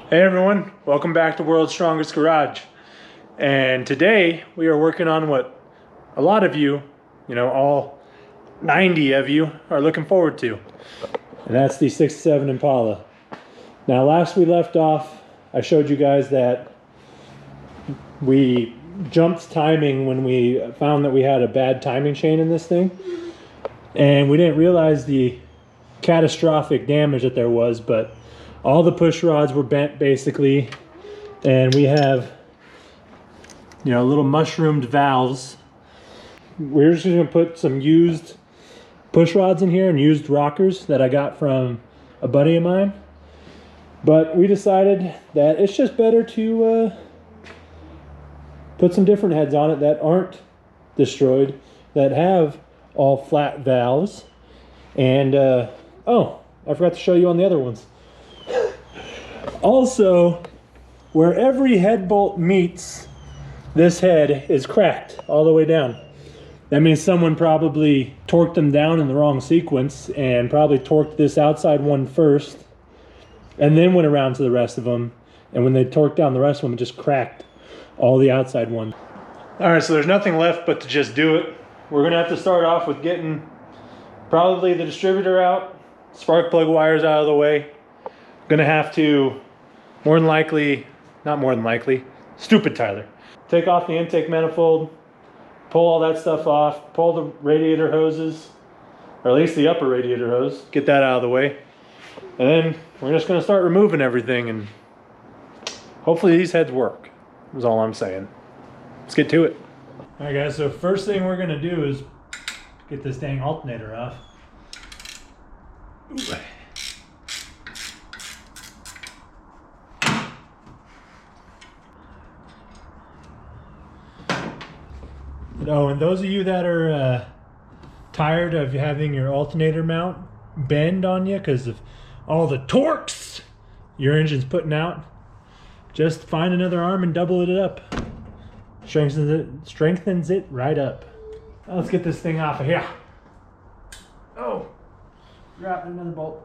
Hey everyone, welcome back to World's Strongest Garage. And today we are working on what a lot of you, all 90 of you are looking forward to. And that's the 67 Impala. Now last we left off, I showed you guys that we jumped timing when we found that we had a bad timing chain in this thing. And we didn't realize the catastrophic damage that there was, but all the push rods were bent basically, and we have little mushroomed valves. We're just gonna put some used push rods in here and used rockers that I got from a buddy of mine, but we decided that it's just better to put some different heads on it that aren't destroyed, that have all flat valves. And oh, I forgot to show you on the other ones. Also, where every head bolt meets, this head is cracked all the way down. That means someone probably torqued them down in the wrong sequence and probably torqued this outside one first and then went around to the rest of them. And when they torqued down the rest of them, it just cracked all the outside ones. All right, so there's nothing left but to just do it. We're gonna have to start off with getting probably the distributor out, spark plug wires out of the way. Gonna have to, more than likely, not more than likely, stupid Tyler, take off the intake manifold, pull all that stuff off, pull the radiator hoses, or at least the upper radiator hose, get that out of the way. And then we're just gonna start removing everything, and hopefully these heads work, is all I'm saying. Let's get to it. All right guys, so first thing we're gonna do is get this dang alternator off. Ooh. Oh, and those of you that are tired of having your alternator mount bend on you because of all the torques your engine's putting out, just find another arm and double it up. Strengthens it right up. Now let's get this thing off of here. Oh, dropped another bolt.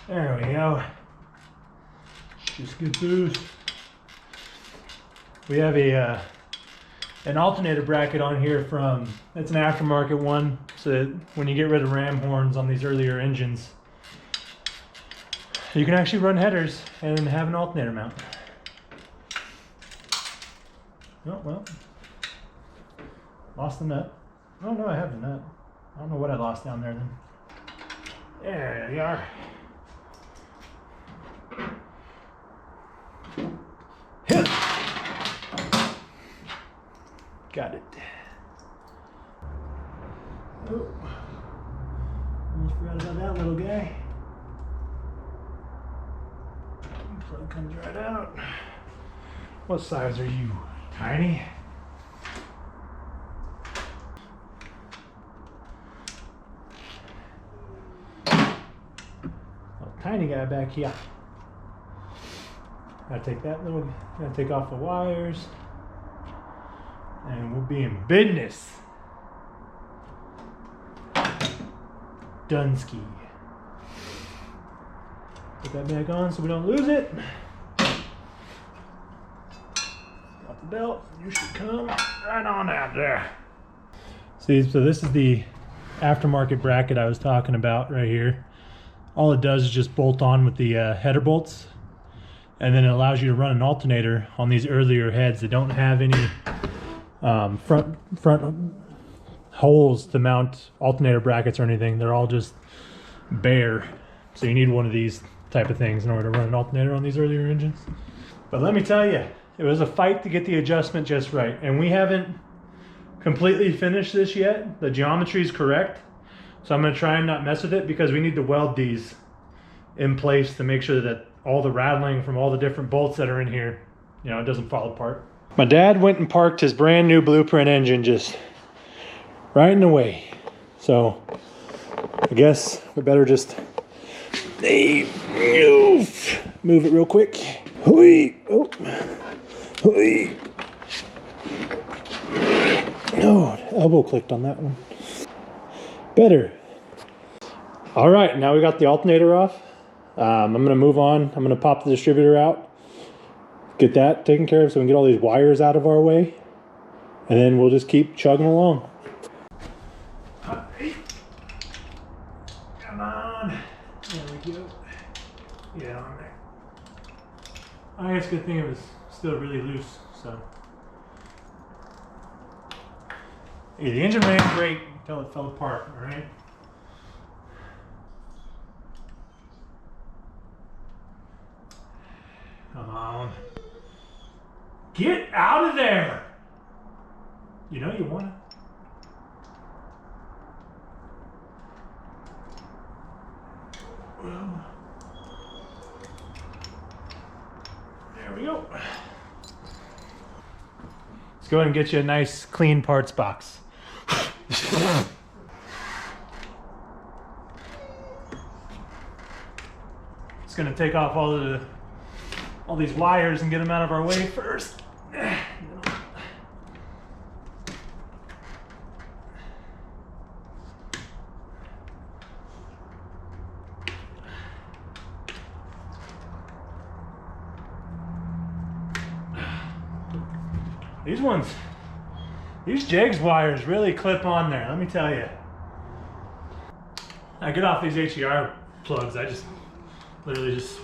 There we go. Just good boost. We have an alternator bracket on here from, it's an aftermarket one, so that when you get rid of ram horns on these earlier engines, you can actually run headers and have an alternator mount. Oh, well, lost the nut. Oh no, I have the nut. I don't know what I lost down there then. There we are. Got it. Oh, almost forgot about that little guy. Plug comes right out. What size are you? Tiny? Little tiny guy back here. Gotta take that little, gotta take off the wires, and we'll be in business. Dunsky. Put that back on so we don't lose it. Got the belt, you should come right on out there. See, so this is the aftermarket bracket I was talking about right here. All it does is just bolt on with the header bolts. And then it allows you to run an alternator on these earlier heads that don't have any front holes to mount alternator brackets or anything. They're all just bare. So you need one of these type of things in order to run an alternator on these earlier engines. But let me tell you, it was a fight to get the adjustment just right. And we haven't completely finished this yet. The geometry is correct. So I'm gonna try and not mess with it because we need to weld these in place to make sure that all the rattling from all the different bolts that are in here, it doesn't fall apart. My dad went and parked his brand new Blueprint engine just right in the way. So I guess we better just move it real quick. Hoi! Oh. Hoi! No, elbow clicked on that one. Better. All right, now we got the alternator off. I'm gonna move on. I'm gonna pop the distributor out, get that taken care of so we can get all these wires out of our way, and then we'll just keep chugging along. Come on. There we go. Yeah, on there. I guess good thing it was still really loose, so. Yeah, the engine ran great until it fell apart, all right? Come on. Get out of there! You know you want to. There we go. Let's go ahead and get you a nice clean parts box. Just gonna take off all these wires and get them out of our way first. These Jegs wires really clip on there, let me tell you. I get off these HER plugs, I just literally just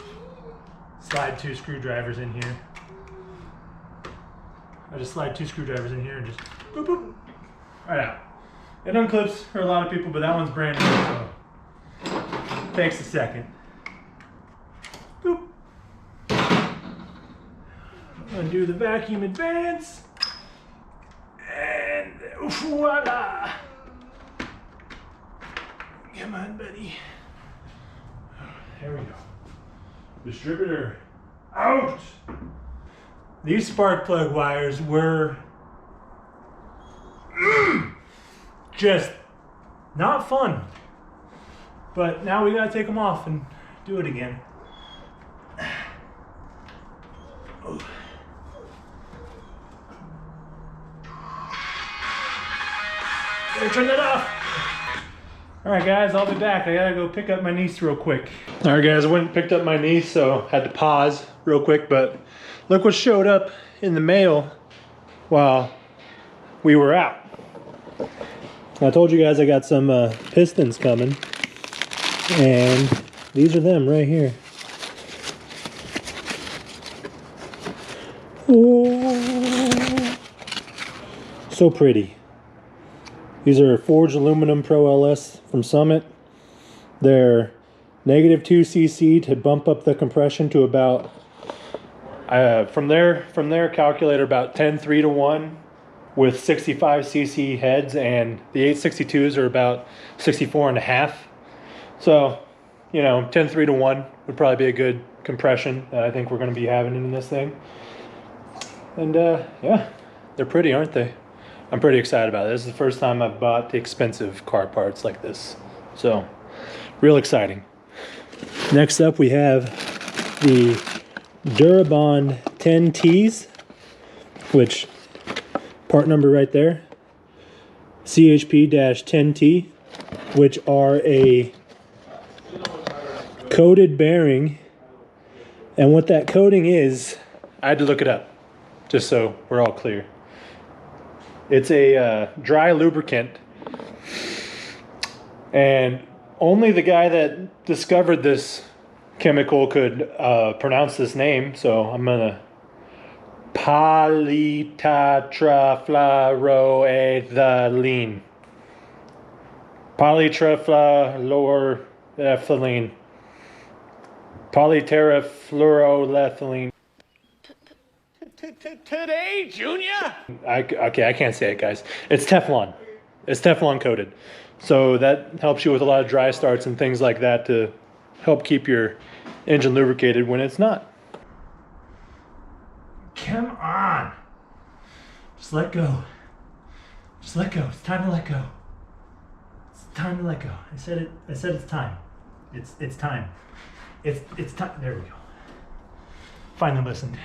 slide 2 screwdrivers in here. I just slide 2 screwdrivers in here and just boop boop, right out. It unclips for a lot of people, but that one's brand new, so takes a second. Boop. Undo the vacuum advance. And voila! Come on, buddy. There we go. Distributor out! These spark plug wires were just not fun. But now we gotta take them off and do it again. Oh. Gotta turn that off. All right, guys, I'll be back. I gotta go pick up my niece real quick. All right, guys, I went and picked up my niece, so had to pause real quick, but look what showed up in the mail while we were out. I told you guys I got some pistons coming, and these are them right here. Oh, so pretty. These are Forged Aluminum Pro LS from Summit. They're -2 cc to bump up the compression to about, from their calculator, about 10.3 to 1 with 65 cc heads, and the 862s are about 64.5. So, you know, 10.3 to 1 would probably be a good compression that I think we're going to be having in this thing. And yeah, they're pretty, aren't they? I'm pretty excited about it. This is the first time I've bought the expensive car parts like this. So, real exciting. Next up we have the Durabond 10Ts, which, part number right there, CHP-10T, which are a coated bearing. And what that coating is, I had to look it up, just so we're all clear. It's a dry lubricant, and only the guy that discovered this chemical could pronounce this name, so I'm gonna polytetrafluoroethylene. Polytetrafluoroethylene. Polyterafluoroethylene. Today, Junior? Okay, I can't say it, guys. It's Teflon. It's Teflon coated. So that helps you with a lot of dry starts and things like that to help keep your engine lubricated when it's not. Come on. Just let go. Just let go. It's time to let go. It's time to let go. I said it's time. It's time. It's time. There we go. finally listened.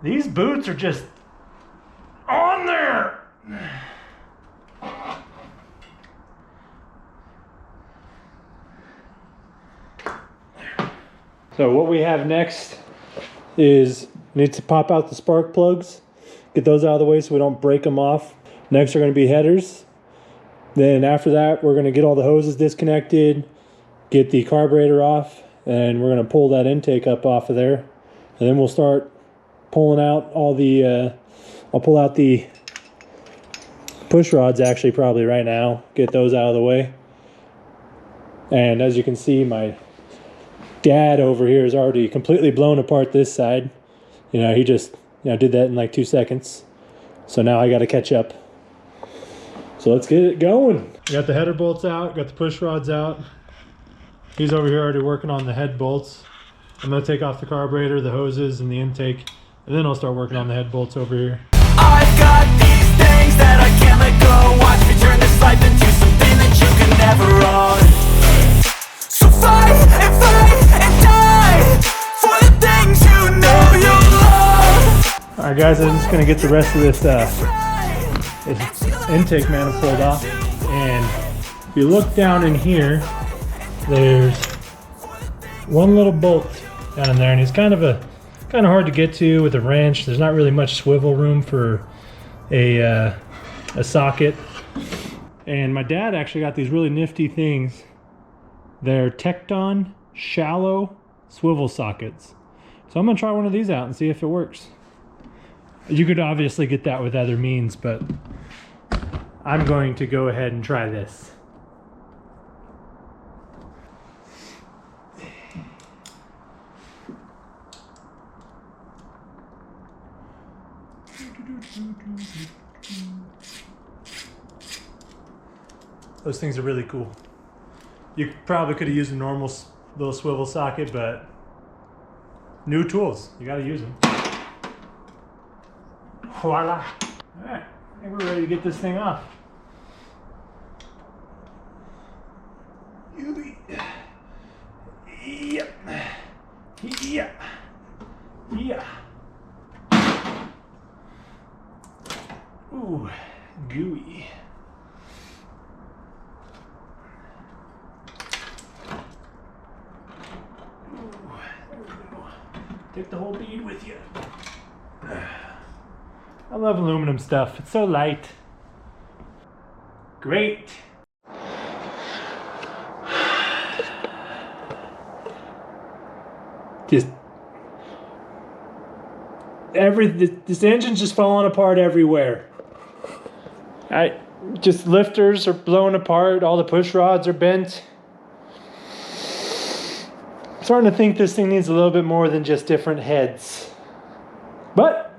These boots are just on there. So what we have next is we need to pop out the spark plugs, get those out of the way so we don't break them off. Next are going to be headers. Then after that, we're going to get all the hoses disconnected, get the carburetor off, and we're going to pull that intake up off of there. And then we'll start pulling out all the, I'll pull out the push rods actually probably right now, get those out of the way. And as you can see, my dad over here is already completely blown apart this side. You know, he just did that in like 2 seconds. So now I got to catch up. So let's get it going. Got the header bolts out, got the push rods out. He's over here already working on the head bolts. I'm gonna take off the carburetor, the hoses, and the intake, and then I'll start working on the head bolts over here. I've got these things that I can't let go. Watch me turn this life into something that you can never own. So fight and die for the things you know you love. Alright guys, I'm just gonna get the rest of this intake manifold off. And if you look down in here, there's one little bolt down in there, and it's kind of hard to get to with a wrench. There's not really much swivel room for a socket. And my dad actually got these really nifty things. They're Tecton shallow swivel sockets. So I'm gonna try one of these out and see if it works. You could obviously get that with other means, but I'm going to go ahead and try this. Those things are really cool. You probably could have used a normal little swivel socket, but new tools, you gotta use them. Voila. All right, I think we're ready to get this thing off. Yep. Yeah. Yeah. Ooh, gooey. Take the whole bead with you. I love aluminum stuff. It's so light. Great. Just this engine's just falling apart everywhere. Just lifters are blowing apart. All the push rods are bent. I'm starting to think this thing needs a little bit more than just different heads. But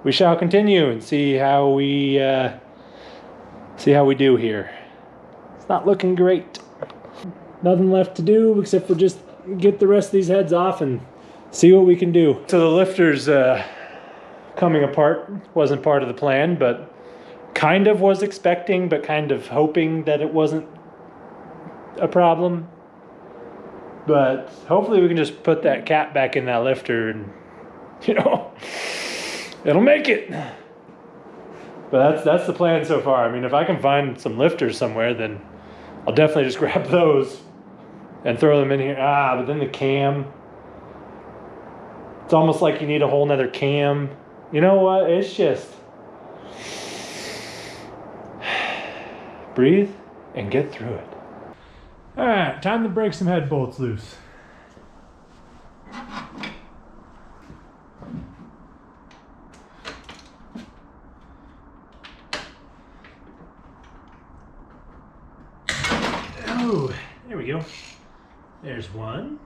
we shall continue and see how we do here. It's not looking great. Nothing left to do except for just get the rest of these heads off and see what we can do. So the lifter's coming apart wasn't part of the plan, but kind of was expecting, but kind of hoping that it wasn't a problem. But hopefully we can just put that cap back in that lifter and, it'll make it. But that's the plan so far. I mean, if I can find some lifters somewhere, then I'll definitely just grab those and throw them in here. But then the cam. It's almost like you need a whole nother cam. You know what? It's just breathe and get through it. All right, time to break some head bolts loose. Oh, there we go. There's one.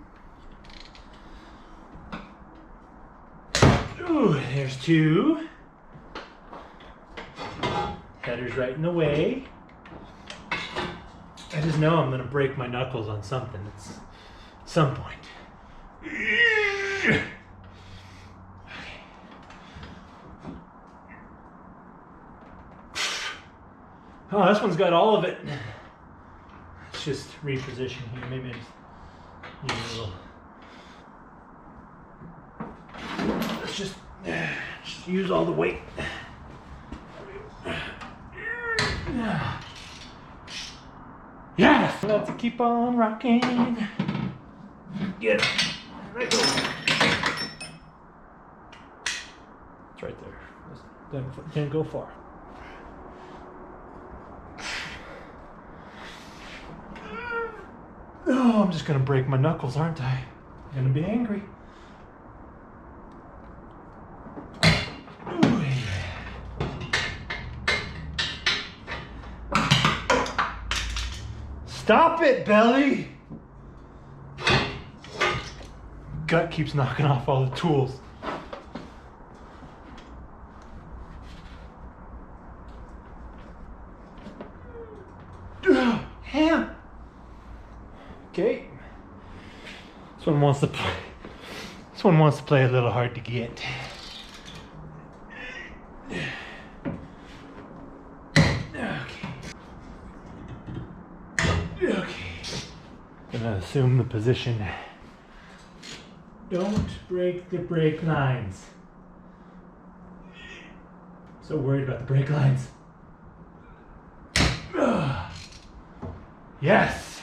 Ooh, there's two. Header's right in the way. I just know I'm gonna break my knuckles on something at some point. Okay. Oh, this one's got all of it. let's just reposition here. Maybe I just use a little. Let's just use all the weight. Yes! Let's keep on rocking. Get it. Let go. It's right there. Didn't go far. Oh, I'm just gonna break my knuckles, aren't I? I'm gonna be angry. Ooh, yeah. Stop it, Belly! Gut keeps knocking off all the tools. Ham! Okay. This one wants to play. This one wants to play a little hard to get. Okay. Gonna assume the position. Don't break the brake lines. So worried about the brake lines. Yes.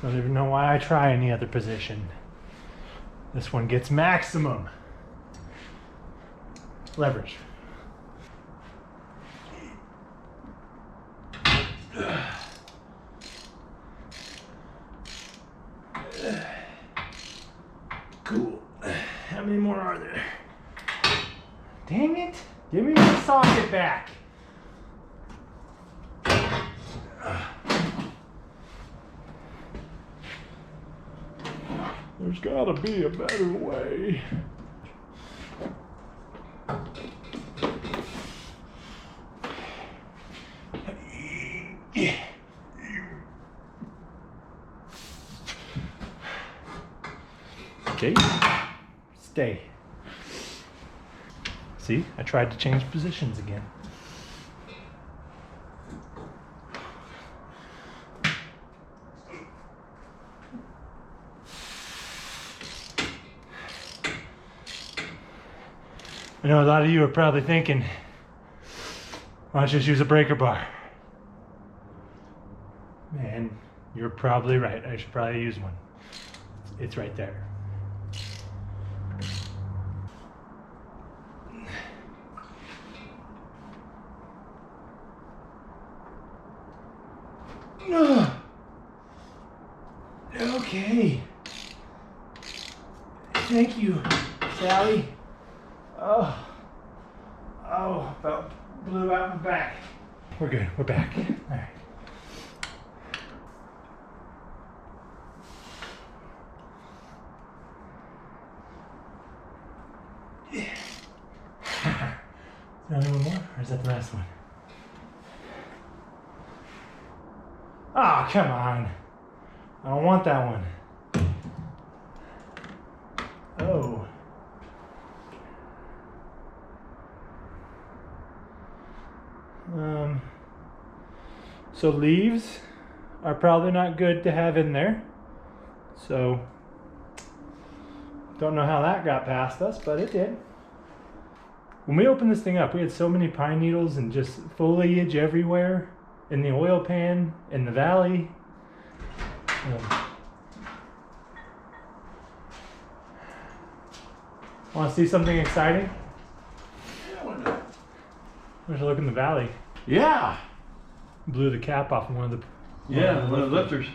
Don't even know why I try any other position. This one gets maximum leverage. Cool. How many more are there? Dang it! Give me my socket back. There's gotta be a better way. Okay, stay. See, I tried to change positions again. I know a lot of you are probably thinking, why don't you just use a breaker bar? Man, you're probably right. I should probably use one. It's right there. Okay. Thank you, Sally. Oh, about blew out my back. We're good. We're back. All right. Yeah. Is there only one more, or is that the last one? Oh, come on. I don't want that one. Oh. So leaves are probably not good to have in there. So don't know how that got past us, but it did. When we opened this thing up, we had so many pine needles and just foliage everywhere in the oil pan, in the valley. Want to see something exciting? Yeah, why not? There's a look in the valley. Yeah. Blew the cap off of one of the One of the lifters.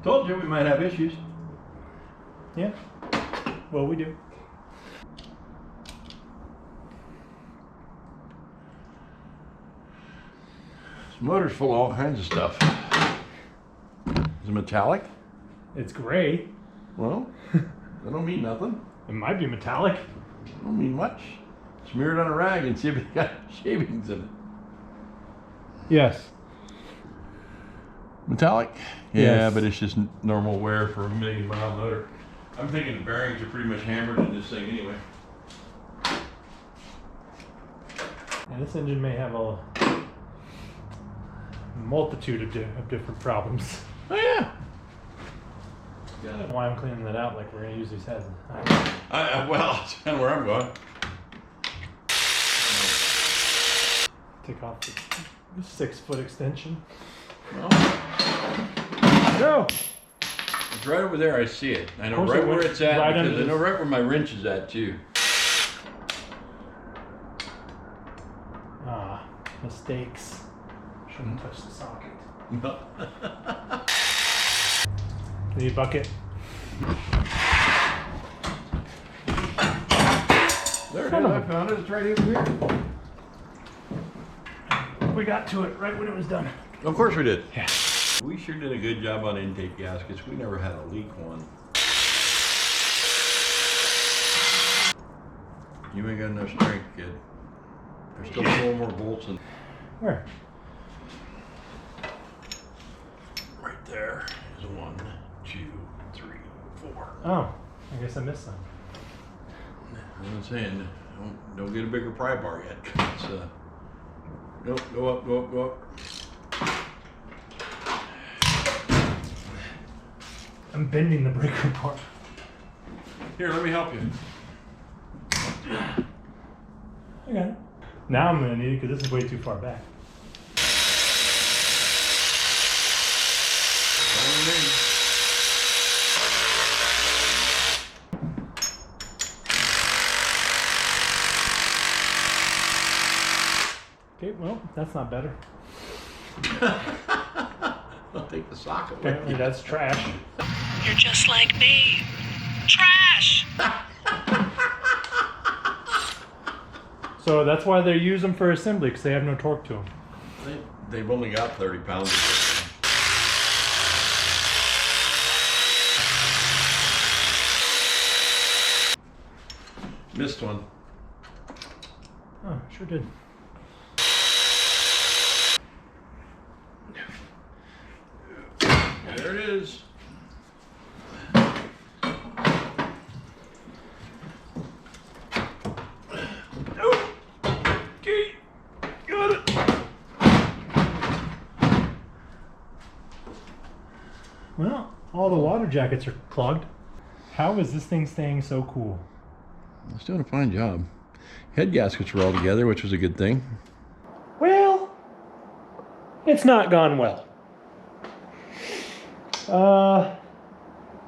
Told you we might have issues. Yeah. Well, we do. This motor's full of all kinds of stuff. Is it metallic? It's gray. Well, that don't mean nothing. It might be metallic. Don't mean much. Smear it on a rag and see if it's got shavings in it. Yes. Metallic? Yeah, Yes. but it's just normal wear for a 1,000,000-mile motor. I'm thinking the bearings are pretty much hammered in this thing anyway. And this engine may have a multitude of different problems. Oh yeah. Why I'm cleaning that out like we're gonna use these heads. Well, that's kind of where I'm going. Take off the 6-foot extension. Well, No! it's right over there. I see it. I know course right it where went it's at right because under I know this. right where my wrench is at too. Ah, mistakes. Shouldn't touch the socket. Need a bucket? There it is. I found it. It's right over here. We got to it right when it was done. Of course we did. Yeah. We sure did a good job on intake gaskets. We never had a leak one. You ain't got enough strength, kid. There's still 4 more bolts in. Where? Right there is 1, 2, 3, 4. Oh, I guess I missed some. I'm saying, don't get a bigger pry bar yet. It's, nope, go up, go up, go up. I'm bending the breaker part. Here, let me help you. I got it. Now I'm gonna need it because this is way too far back. Okay, well, that's not better. I'll take the socket with Apparently you. that's trash. You're just like me. Trash! So that's why they use them for assembly, because they have no torque to them. They've only got 30 pounds of it. Missed one. Oh, sure did. There it is. Okay, got it. Well, all the water jackets are clogged. How is this thing staying so cool? It's doing a fine job. Head gaskets were all together, which was a good thing. Well, it's not gone well.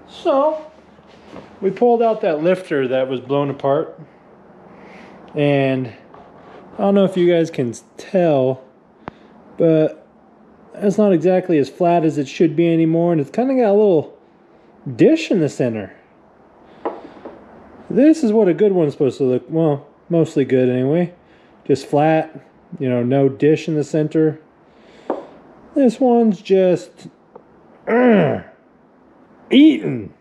So we pulled out that lifter that was blown apart, and I don't know if you guys can tell, but it's not exactly as flat as it should be anymore, and it's kind of got a little dish in the center. This is what a good one's supposed to look, well, mostly good anyway. Just flat, you know, no dish in the center. This one's just eaten.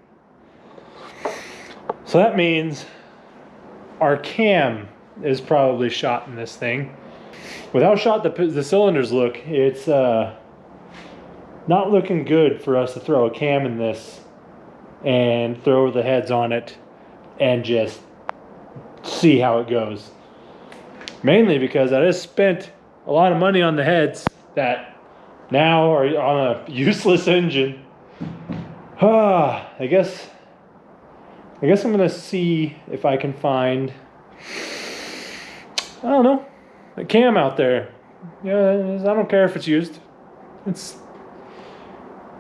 So that means our cam is probably shot in this thing. With how shot the cylinders look, it's not looking good for us to throw a cam in this and throw the heads on it and just see how it goes. Mainly because I just spent a lot of money on the heads that now are on a useless engine. I guess I'm gonna see if I can find, I don't know, a cam out there. Yeah, I don't care if it's used. Let's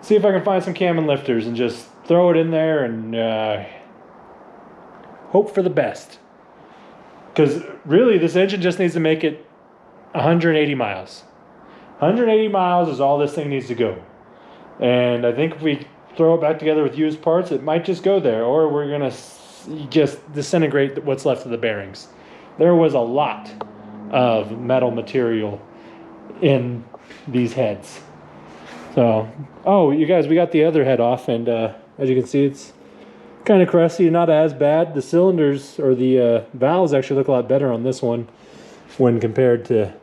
see if I can find some cam and lifters and just throw it in there and hope for the best. Because really, this engine just needs to make it 180 miles. 180 miles is all this thing needs to go. And I think if we throw it back together with used parts, it might just go there. Or we're going to just disintegrate what's left of the bearings. There was a lot of metal material in these heads. So, oh, you guys, we got the other head off. And as you can see, it's kind of crusty, not as bad. The cylinders or the valves actually look a lot better on this one when compared to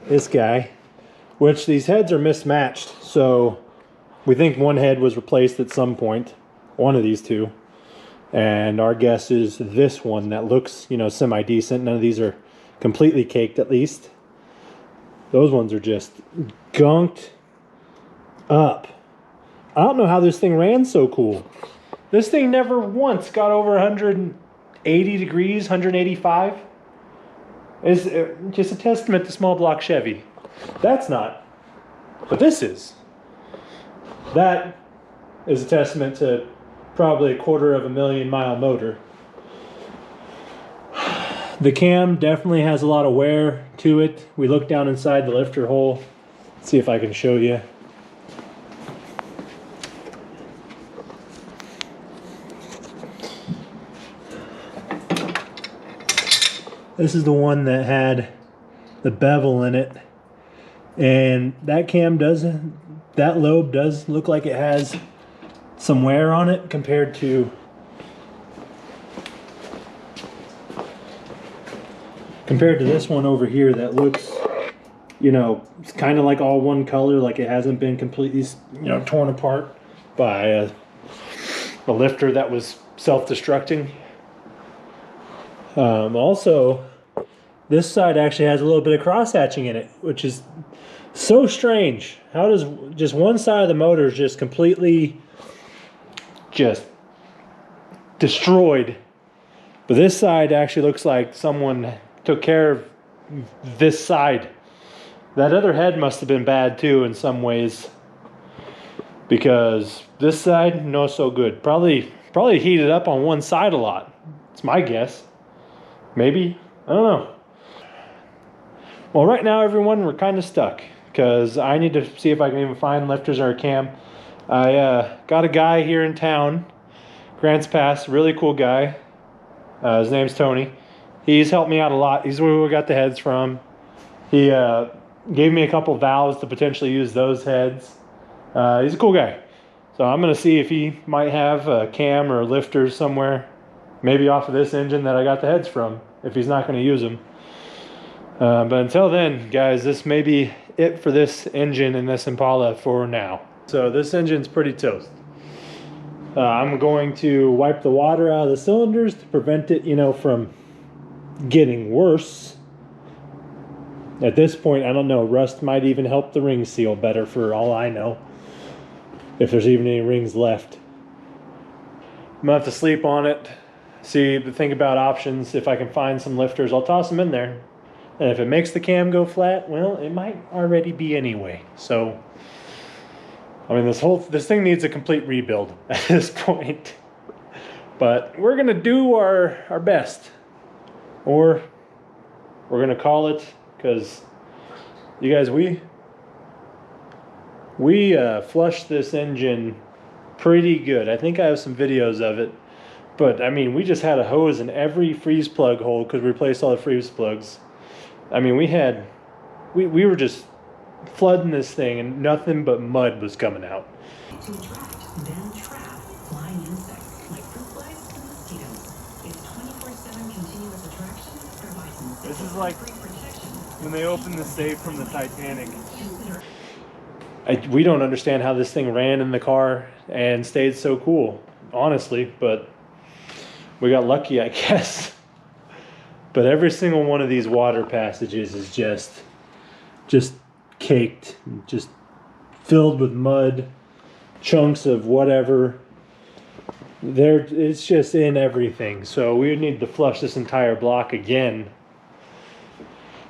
this guy, which these heads are mismatched. So we think one head was replaced at some point, one of these two, and our guess is this one that looks, you know, semi-decent. None of these are completely caked at least. Those ones are just gunked up. I don't know how this thing ran so cool. This thing never once got over 180 degrees, 185. It's just a testament to small block Chevy. That's not, but this is. That is a testament to probably 250,000 mile motor. The cam definitely has a lot of wear to it. We look down inside the lifter hole. Let's see if I can show you. This is the one that had the bevel in it, and that cam that lobe does look like it has some wear on it compared to this one over here that looks, you know, it's kind of like all one color, like it hasn't been completely, you know, torn apart by a lifter that was self-destructing. Also, this side actually has a little bit of cross-hatching in it, which is so strange. How does just one side of the motor is just completely just destroyed, but this side actually looks like someone took care of this side. That other head must have been bad too in some ways, because this side, no so good. Probably heated up on one side a lot. It's my guess. Maybe, I don't know. Well, right now everyone, we're kind of stuck because I need to see if I can even find lifters or a cam. I got a guy here in town, Grants Pass, really cool guy. His name's Tony. He's helped me out a lot. He's where we got the heads from. He gave me a couple valves to potentially use those heads. He's a cool guy. So I'm gonna see if he might have a cam or a lifter somewhere, maybe off of this engine that I got the heads from, if he's not gonna use them. But until then, guys, this may be it for this engine and this Impala for now. So this engine's pretty toast. I'm going to wipe the water out of the cylinders to prevent it, you know, from getting worse. At this point, I don't know, rust might even help the ring seal better for all I know, if there's even any rings left. I'm gonna have to sleep on it, think about options. If I can find some lifters, I'll toss them in there. And if it makes the cam go flat, well, it might already be anyway. So, I mean, this thing needs a complete rebuild at this point. But we're gonna do our best. Or we're gonna call it, because you guys, we flushed this engine pretty good. I think I have some videos of it. But I mean, we just had a hose in every freeze plug hole because we replaced all the freeze plugs. I mean, we were just flooding this thing and nothing but mud was coming out. To attract, then trap flying insects like fruit flies and mosquitoes. Its 24/7 continuous attraction provides This is like protection. when they opened the safe from the Titanic. We don't understand how this thing ran in the car and stayed so cool, honestly, but we got lucky, I guess. But every single one of these water passages is just caked, just filled with mud, chunks of whatever. It's just in everything. So we need to flush this entire block again.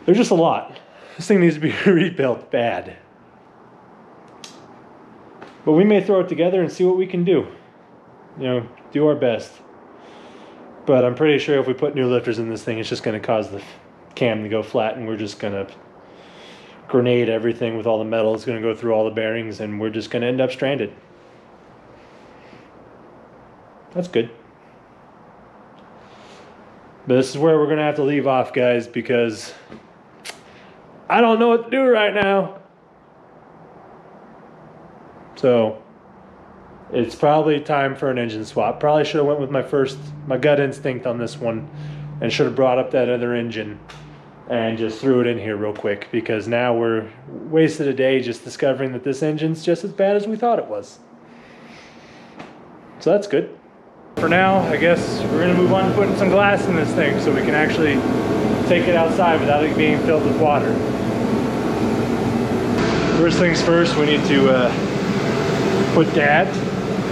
There's just a lot. This thing needs to be rebuilt bad. But we may throw it together and see what we can do. You know, do our best. But I'm pretty sure if we put new lifters in this thing, it's just going to cause the cam to go flat, and we're just going to grenade everything with all the metal. It's going to go through all the bearings, and we're just going to end up stranded. That's good. But this is where we're going to have to leave off, guys, because I don't know what to do right now. So it's probably time for an engine swap. Probably should have went with my gut instinct on this one, and should have brought up that other engine and just threw it in here real quick, because now we're wasted a day just discovering that this engine's just as bad as we thought it was. So that's good. For now, I guess we're gonna move on to putting some glass in this thing so we can actually take it outside without it being filled with water. First things first, we need to put that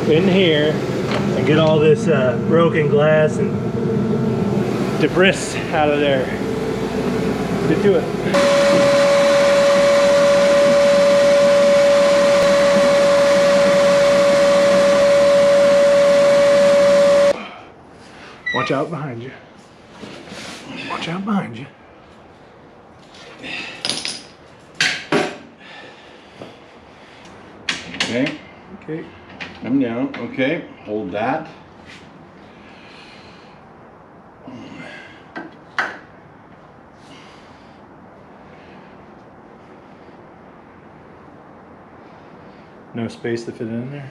in here and get all this broken glass and debris out of there. Get to it. Watch out behind you. Watch out behind you. Okay. Okay. I'm down. Okay. Hold that. No space to fit it in there.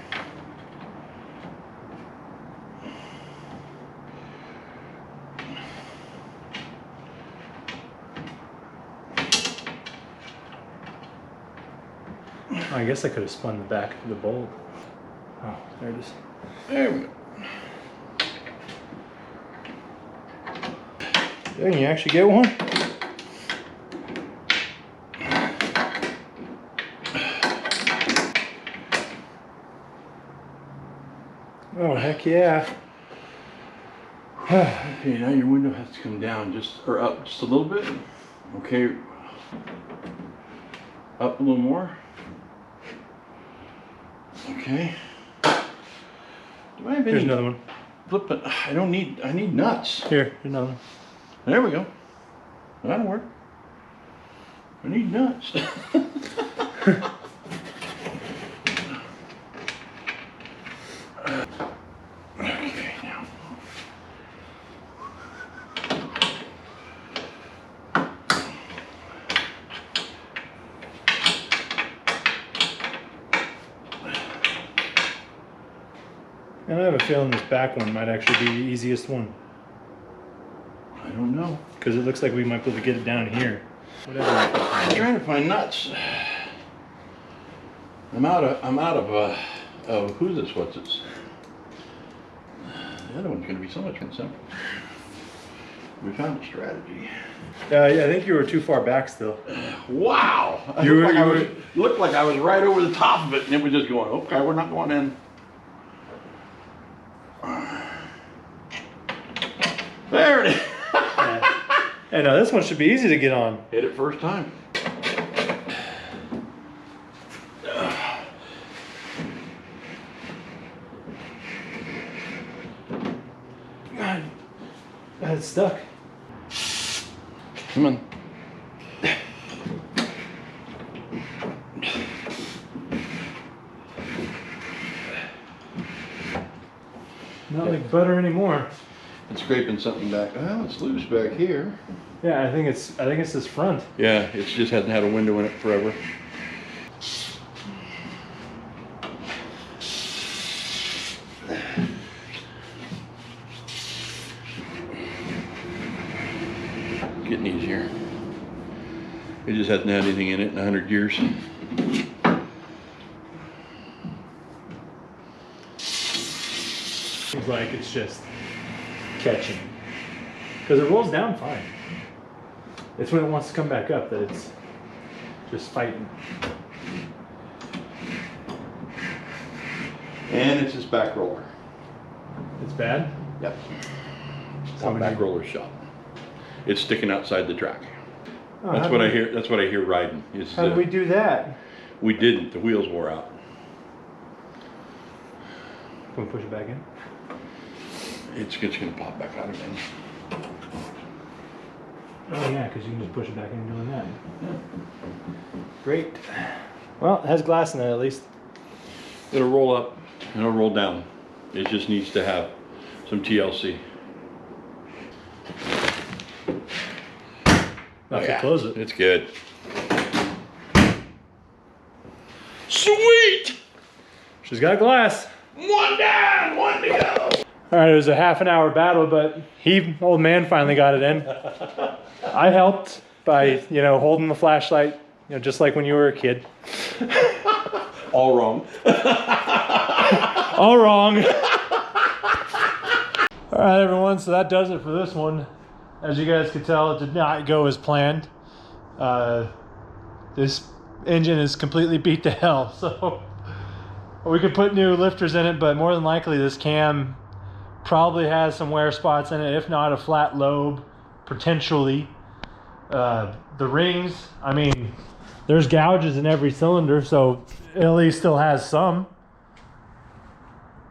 I guess I could have spun the back of the bolt. Oh, there it is. There we go. Dang, you actually get one? Oh, heck yeah. Okay, now your window has to come down or up just a little bit. Okay. Up a little more. Okay. Do I have any? Here's another one. Flip it. I need nuts. Here's another one. There we go. That'll work. I need nuts. Okay, now. And I have a feeling this back one might actually be the easiest one. I don't know. Because it looks like we might be able to get it down here. Whatever. I'm trying to find nuts. I'm out of who's this? What's this? The other one's gonna be so much more simple. We found a strategy. Yeah, I think you were too far back still. Wow! Looked like I was right over the top of it, and it was just going. Okay, we're not going in. There it is. Hey, now this one should be easy to get on. Hit it first time. God, it's stuck. Come on. Not like butter anymore. It's scraping something back. Well, it's loose back here. Yeah, I think it's this front. Yeah, it just hasn't had a window in it forever. Getting easier. It just hasn't had anything in it in 100 years. Seems like it's just catching. Because it rolls down fine. It's when it wants to come back up that it's just fighting. And it's this back roller. It's bad? Yep. So One back roller shot. It's sticking outside the track. Oh, That's what I hear. That's what I hear riding. Is, How did we do that? We didn't. The wheels wore out. Can we push it back in? It's gonna pop back out again. Oh yeah, because you can just push it back in doing that. Great. Well, it has glass in it at least. It'll roll up. It'll roll down. It just needs to have some TLC. Not to close it. It's good. Sweet! She's got glass. One down, one to go. All right, it was a half an hour battle, but old man finally got it in. I helped by, holding the flashlight, just like when you were a kid. All wrong. All wrong. All right, everyone, so that does it for this one. as you guys could tell, it did not go as planned. This engine is completely beat to hell, so we could put new lifters in it, but more than likely this cam probably has some wear spots in it, if not a flat lobe, potentially. The rings, I mean, there's gouges in every cylinder, so it at least still has some.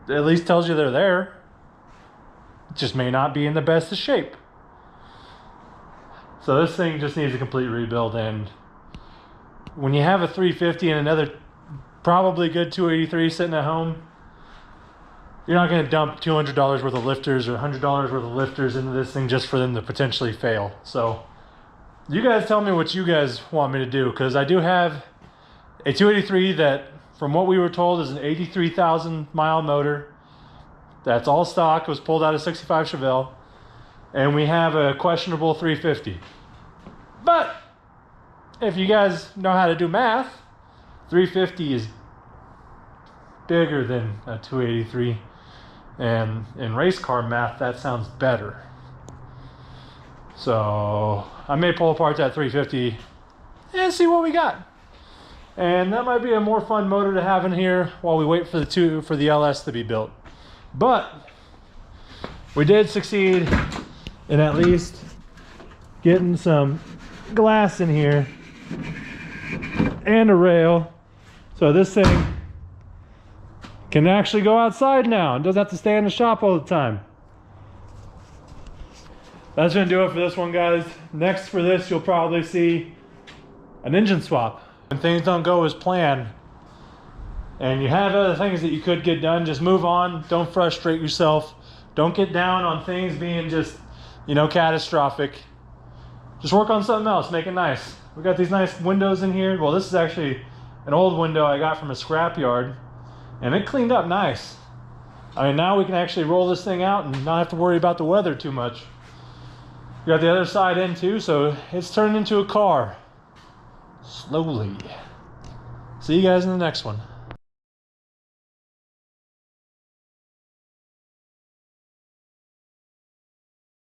It at least tells you they're there. It just may not be in the best of shape. So this thing just needs a complete rebuild, and when you have a 350 and another probably good 283 sitting at home, you're not going to dump $200 worth of lifters or $100 worth of lifters into this thing just for them to potentially fail. So you guys tell me what you guys want me to do, because I do have a 283 that, from what we were told, is an 83,000 mile motor. That's all stock. It was pulled out of 65 Chevelle. And we have a questionable 350. But if you guys know how to do math, 350 is bigger than a 283. And in race car math, that sounds better. So I may pull apart that 350 and see what we got. And that might be a more fun motor to have in here while we wait for the LS to be built. But we did succeed in at least getting some glass in here and a rail, so this thing can actually go outside now and doesn't have to stay in the shop all the time. That's gonna do it for this one, guys. Next for this, you'll probably see an engine swap. When things don't go as planned and you have other things that you could get done, just move on. Don't frustrate yourself. Don't get down on things being just, you know, catastrophic. Just work on something else, make it nice. We got these nice windows in here. Well, this is actually an old window I got from a scrapyard, and it cleaned up nice. I mean, now we can actually roll this thing out and not have to worry about the weather too much. We got the other side in too, so it's turned into a car. Slowly. See you guys in the next one.